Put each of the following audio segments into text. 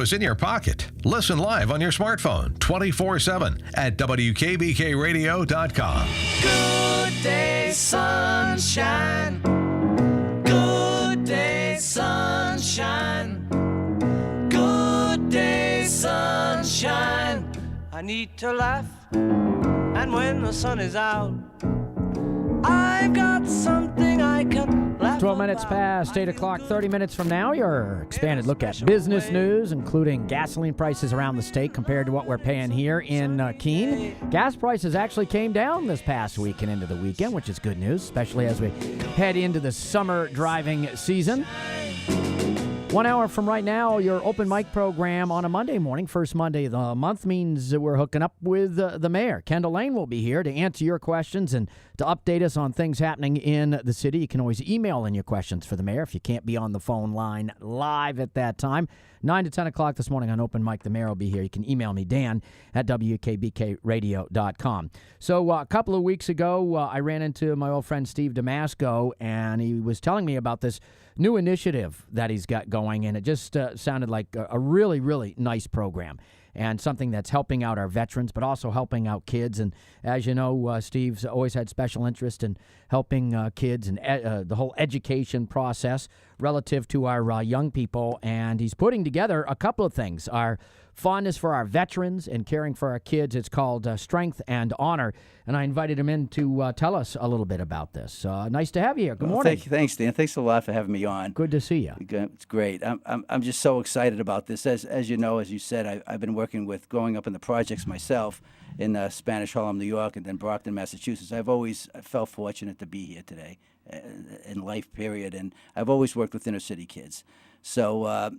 is in your pocket. Listen live on your smartphone 24/7 at WKBKRadio.com. Good day, sunshine. Good day, sunshine. Good day, sunshine. I need to laugh, and when the sun is out, I've got something I can laugh 12 minutes about. past 8 o'clock, 30 minutes from now, your expanded look at business news, including gasoline prices around the state compared to what we're paying here in Keene. Gas prices actually came down this past week and into the weekend, which is good news, especially as we head into the summer driving season. 1 hour from right now, your open mic program on a Monday morning, first Monday of the month, means that we're hooking up with the mayor. Kendall Lane will be here to answer your questions and to update us on things happening in the city. You can always email in your questions for the mayor if you can't be on the phone line live at that time. 9 to 10 o'clock this morning on Open Mic, the mayor will be here. You can email me, Dan, at WKBKRadio.com. So a couple of weeks ago, I ran into my old friend Steve Damasco, and he was telling me about this new initiative that he's got going, and it just sounded like a really, really nice program and something that's helping out our veterans, but also helping out kids. And as you know, Steve's always had special interest in helping kids and the whole education process relative to our young people. And he's putting together a couple of things. Our fondness for our veterans and caring for our kids. It's called Strength and Honor. And I invited him in to tell us a little bit about this. Nice to have you here. Good morning. Thanks, Dan. Thanks a lot for having me on. Good to see you. It's great. I'm just so excited about this. As you know, as you said, I've been working with growing up in the projects myself in Spanish Harlem, New York, and then Brockton, Massachusetts. I felt fortunate to be here today in life, period. And I've always worked with inner city kids. So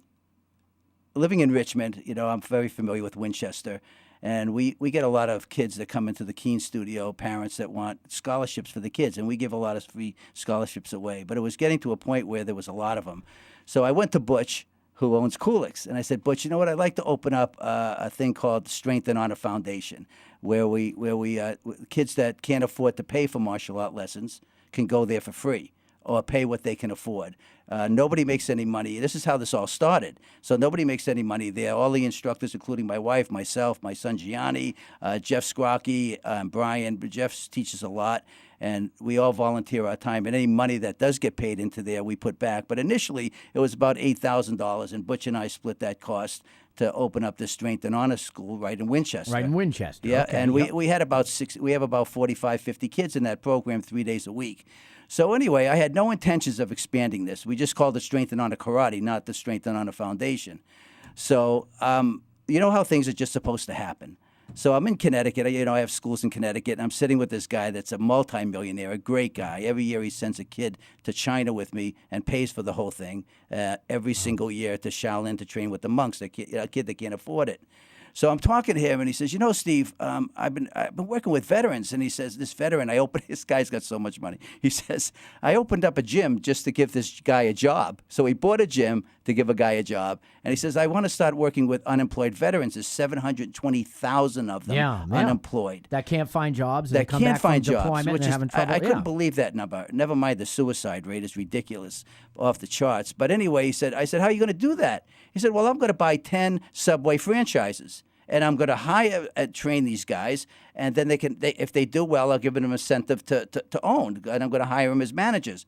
living in Richmond, I'm very familiar with Winchester. And we get a lot of kids that come into the Keene studio, parents that want scholarships for the kids, and we give a lot of free scholarships away. But it was getting to a point where there was a lot of them. So I went to Butch, who owns Coolix, and I said, Butch, you know what? I'd like to open up a thing called Strength and Honor Foundation, where we kids that can't afford to pay for martial art lessons can go there for free or pay what they can afford. Nobody makes any money. This is how this all started. So nobody makes any money there. All the instructors, including my wife, myself, my son Gianni, Jeff Scrocky, Brian. Jeff teaches a lot, and we all volunteer our time. And any money that does get paid into there, we put back. But initially, it was about $8,000, and Butch and I split that cost to open up the Strength and Honor School right in Winchester. Right in Winchester. Yeah, okay. and we had about 45, 50 kids in that program 3 days a week. So anyway, I had no intentions of expanding this. We just called it Strength and Honor Karate, not the Strength and Honor Foundation. So you know how things are just supposed to happen. So I'm in Connecticut. I have schools in Connecticut, and I'm sitting with this guy that's a multimillionaire, a great guy. Every year he sends a kid to China with me and pays for the whole thing every single year to Shaolin to train with the monks, a kid that can't afford it. So I'm talking to him, and he says, Steve, I've been working with veterans. And he says, this guy's got so much money. He says, I opened up a gym just to give this guy a job. So he bought a gym to give a guy a job. And he says, I want to start working with unemployed veterans. There's 720,000 of them unemployed. That can't find jobs. That come can't back from find jobs, deployment which and is, having trouble. I couldn't believe that number. Never mind the suicide rate is ridiculous, off the charts. But anyway, I said, how are you going to do that? He said, well, I'm going to buy 10 Subway franchises. And I'm going to hire and train these guys, and then if they do well, I'll give them an incentive to own, and I'm going to hire them as managers.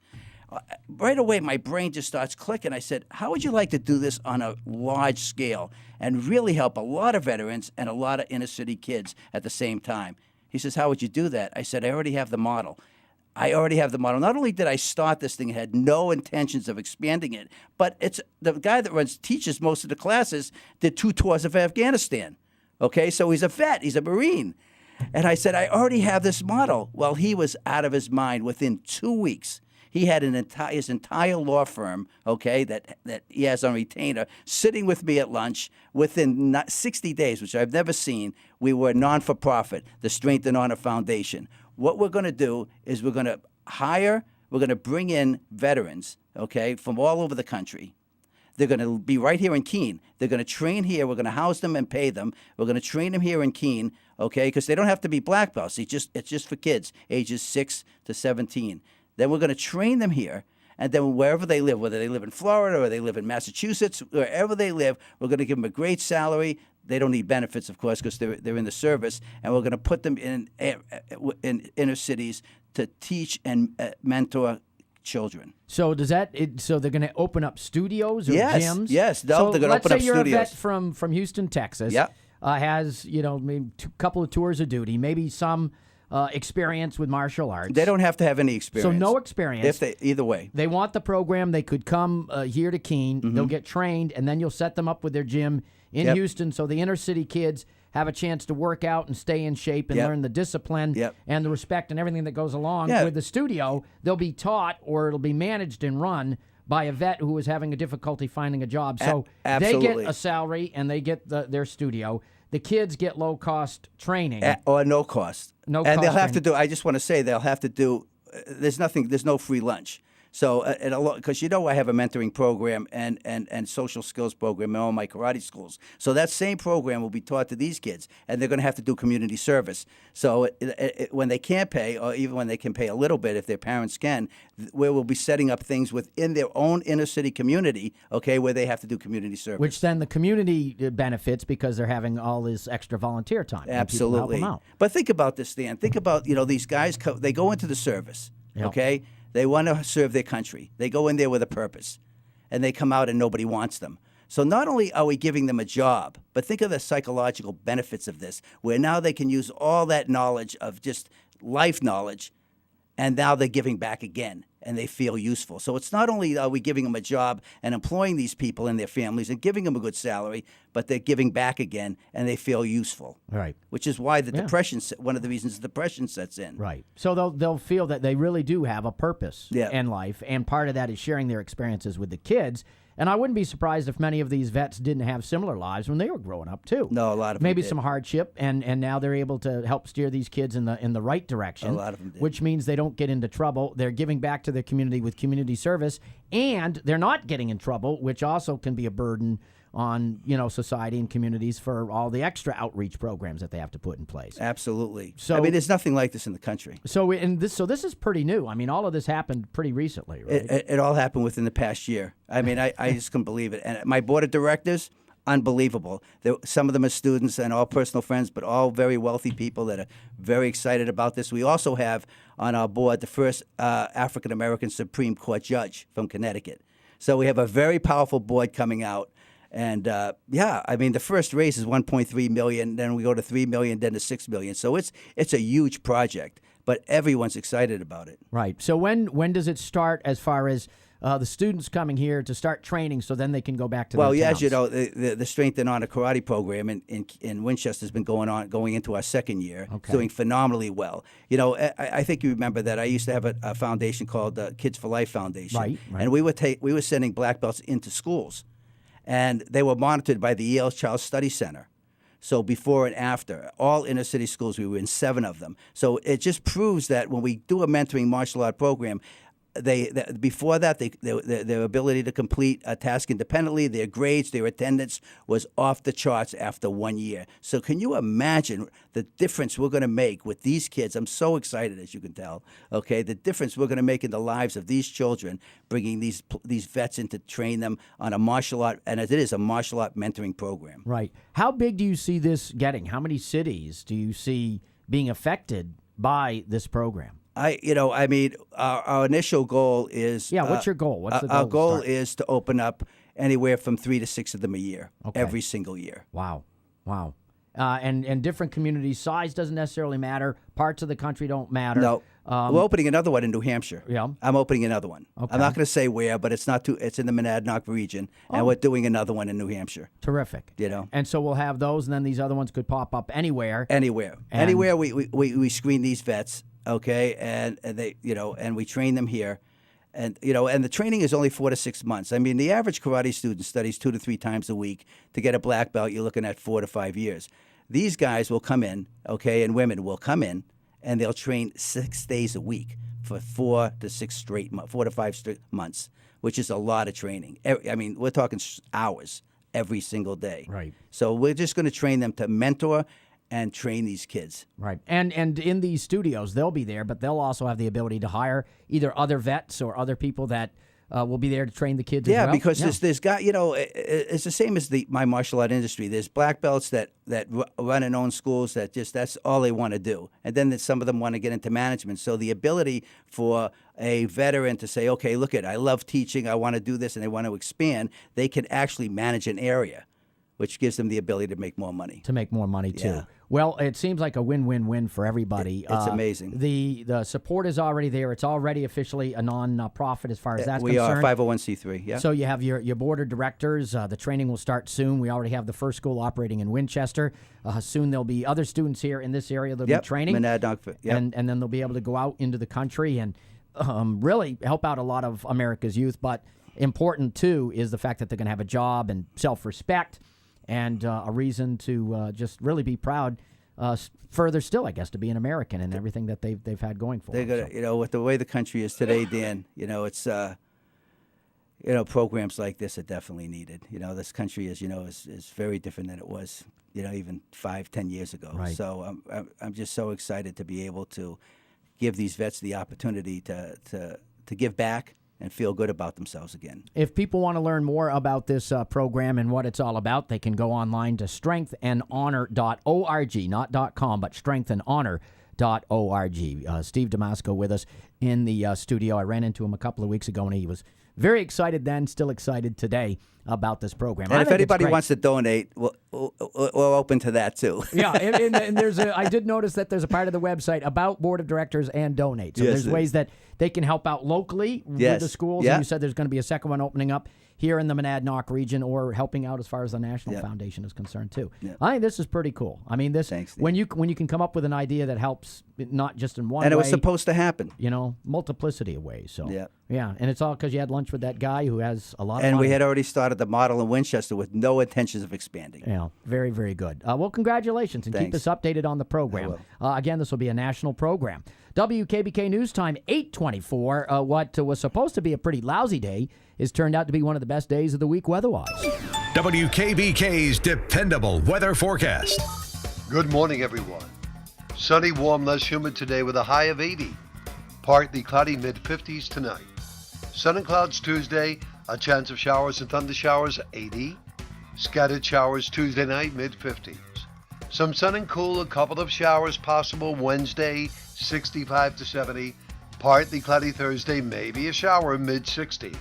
Right away, my brain just starts clicking. I said, how would you like to do this on a large scale and really help a lot of veterans and a lot of inner city kids at the same time? He says, how would you do that? I said, I already have the model. Not only did I start this thing, I had no intentions of expanding it, but it's the guy that teaches most of the classes did 2 tours of Afghanistan. Okay, so he's a vet. He's a Marine. And I said, I already have this model. Well, he was out of his mind within 2 weeks. He had his entire law firm, okay, that he has on retainer, sitting with me at lunch. Within 60 days, which I've never seen, we were non-for-profit, the Strength and Honor Foundation. What we're going to do is we're going to bring in veterans, okay, from all over the country. They're going to be right here in Keene. They're going to train here. We're going to house them and pay them. We're going to train them here in Keene, okay, because they don't have to be black belts. It's just for kids, ages 6 to 17. Then we're going to train them here, And then wherever they live, whether they live in Florida or they live in Massachusetts, wherever they live, we're going to give them a great salary. They don't need benefits, of course, because they're in the service. And we're going to put them in inner cities to teach and mentor children. So does that? So they're going to open up studios or Yes, gyms? yes. No, So they're gonna let's open say up you're studios. a vet from Houston, Texas. Yep. Has maybe a couple of tours of duty, maybe some experience with martial arts. They don't have to have any experience. So no experience. Either way. They want the program. They could come here to Keene. Mm-hmm. They'll get trained, and then you'll set them up with their gym in Yep. Houston, so the inner city kids have a chance to work out and stay in shape and Yep. learn the discipline Yep. and the respect and everything that goes along Yeah. with the studio. They'll be taught, or it'll be managed and run by a vet who is having a difficulty finding a job. So they absolutely. get a salary and they get their studio. The kids get low-cost training. Or no cost. No and cost they'll have to training. do. I just want to say they'll have to do. There's no free lunch. So, because I have a mentoring program and social skills program in all my karate schools. So that same program will be taught to these kids, and they're going to have to do community service. So when they can't pay, or even when they can pay a little bit, if their parents can, where we'll be setting up things within their own inner city community, okay, where they have to do community service. Which then the community benefits because they're having all this extra volunteer time. and people help Absolutely. them out. But think about this, Dan. Think about, these guys, they go into the service, Yep. okay? They want to serve their country. They go in there with a purpose, and they come out and nobody wants them. So not only are we giving them a job, but think of the psychological benefits of this, where now they can use all that knowledge of just life knowledge, and now they're giving back again, and they feel useful. So it's not only are we giving them a job and employing these people and their families and giving them a good salary, but they're giving back again, and they feel useful. Right. Which is why the depression, one of the reasons depression sets in. Right. So they'll feel that they really do have a purpose Yeah. in life, and part of that is sharing their experiences with the kids. And I wouldn't be surprised if many of these vets didn't have similar lives when they were growing up too. No, a lot of them maybe did. some hardship, and now they're able to help steer these kids in the right direction. A lot of them did. Which means they don't get into trouble. They're giving back to their community with community service, and they're not getting in trouble, which also can be a burden on society and communities for all the extra outreach programs that they have to put in place. Absolutely. So- I mean, there's nothing like this in the country. So this is pretty new. I mean, all of this happened pretty recently, right? It all happened within the past year. I mean, I just couldn't believe it. And my board of directors, unbelievable. Some of them are students and all personal friends, but all very wealthy people that are very excited about this. We also have on our board the first African-American Supreme Court judge from Connecticut. So we have a very powerful board coming out. And I mean, the first race is 1.3 million, then we go to 3 million, then to 6 million. So it's a huge project, but everyone's excited about it. Right. So when does it start as far as the students coming here to start training so then they can go back to Well, their yeah, as you towns? know, the Strength and Honor Karate program in Winchester has been going into our second year, Okay. doing phenomenally well. I think you remember that I used to have a foundation called the Kids for Life Foundation, Right. and we were sending black belts into schools, and they were monitored by the Yale Child Study Center. So before and after, all inner city schools, we were in 7 of them. So it just proves that when we do a mentoring martial art program, before that, their ability to complete a task independently, their grades, their attendance was off the charts after 1 year. So can you imagine the difference we're going to make with these kids? I'm so excited, as you can tell. Okay, the difference we're going to make in the lives of these children, bringing these vets in to train them on a martial art, and as it is a martial art mentoring program. Right. How big do you see this getting? How many cities do you see being affected by this program? I mean, our initial goal is What's your goal? What's the goal? Our to goal start? is to open up anywhere from 3 to 6 of them a year, Okay. every single year. Wow. And different communities, size doesn't necessarily matter. Parts of the country don't matter. No, we're opening another one in New Hampshire. Yeah. I'm opening another one. Okay. I'm not going to say where, but it's it's in the Monadnock region, and we're doing another one in New Hampshire. Terrific. And so we'll have those, and then these other ones could pop up anywhere. anywhere, And- anywhere we screen these vets, okay, and they and we train them here. And and the training is only 4 to 6 months. I mean, the average karate student studies 2 to 3 times a week. To get a black belt, you're looking at 4 to 5 years. These guys will come in, okay, and women will come in, and they'll train 6 days a week for 4 to 5 straight months, which is a lot of training. I mean, we're talking hours every single day. Right. So we're just going to train them to mentor and train these kids. Right. And in these studios, they'll be there, but they'll also have the ability to hire either other vets or other people that will be there to train the kids as Yeah, well? because there's got, it's the same as my martial art industry. There's black belts that run and own schools that's all they want to do. And then some of them want to get into management. So the ability for a veteran to say, okay, look I love teaching, I want to do this, and they want to expand, they can actually manage an area, which gives them the ability to make more money. To make more money, too. Yeah. Well, it seems like a win-win-win for everybody. It's amazing. The support is already there. It's already officially a non-profit as far as that's we concerned. are 501c3, yeah. So you have your board of directors. The training will start soon. We already have the first school operating in Winchester. Soon there'll be other students here in this area that'll be training. Monadnock, yep. And then they'll be able to go out into the country and really help out a lot of America's youth. But important, too, is the fact that they're going to have a job and self-respect and a reason to just really be proud. Further still, I guess, to be an American and everything that they've had going for them. They're gonna, with the way the country is today, Dan, it's programs like this are definitely needed. This country is very different than it was, even 5-10 years ago. Right. So I'm just so excited to be able to give these vets the opportunity to give back and feel good about themselves again. If people want to learn more about this program and what it's all about, they can go online to strengthandhonor.org, not .com, but strengthandhonor.org. Steve Damasco with us in the studio. I ran into him a couple of weeks ago, and he was very excited then, still excited today about this program. And if anybody wants to donate, we're open to that too. Yeah, and there's I did notice that there's a part of the website about board of directors and donate. So there's ways that they can help out locally with the schools. Yeah. And you said there's going to be a second one opening up here in the Monadnock region, or helping out as far as the National Foundation is concerned too. Yeah. I think this is pretty cool. I mean, Thanks, Steve. when you can come up with an idea that helps not just in one And way, it was supposed to happen. multiplicity of ways. So Yeah. and it's all because you had lunch with that guy who has a lot of And money. we had already started the model in Winchester with no intentions of expanding. Yeah, very, very good. Well, congratulations, and keep Thanks. us updated on the program. Again, this will be a national program. WKBK News Time, 8:24. What was supposed to be a pretty lousy day has turned out to be one of the best days of the week weather-wise. WKBK's dependable weather forecast. Good morning, everyone. Sunny, warm, less humid today with a high of 80. Partly cloudy, mid-50s tonight. Sun and clouds Tuesday, a chance of showers and thunder showers, 80. Scattered showers Tuesday night, mid-50s. Some sun and cool, a couple of showers possible Wednesday, 65 to 70. Partly cloudy Thursday, maybe a shower, mid-60s.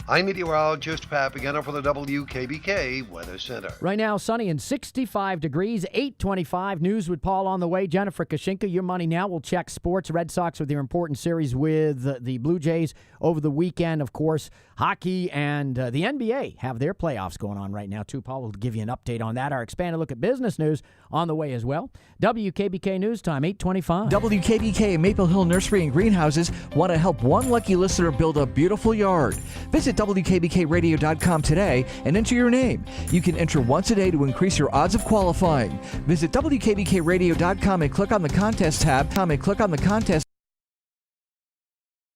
I'm meteorologist Pat Pagano for the WKBK Weather Center. Right now, sunny and 65 degrees, 8:25. News with Paul on the way. Jennifer Kashinka, your money now. We'll check sports. Red Sox with their important series with the Blue Jays over the weekend. Of course, hockey and the NBA have their playoffs going on right now, too. Paul will give you an update on that. Our expanded look at business news on the way as well. WKBK News Time, 8:25. WKBK Maple Hill Nursery and Greenhouses want to help one lucky listener build a beautiful yard. Visit WKBKRadio.com today and enter your name. You can enter once a day to increase your odds of qualifying. Visit WKBKRadio.com and click on the contest tab.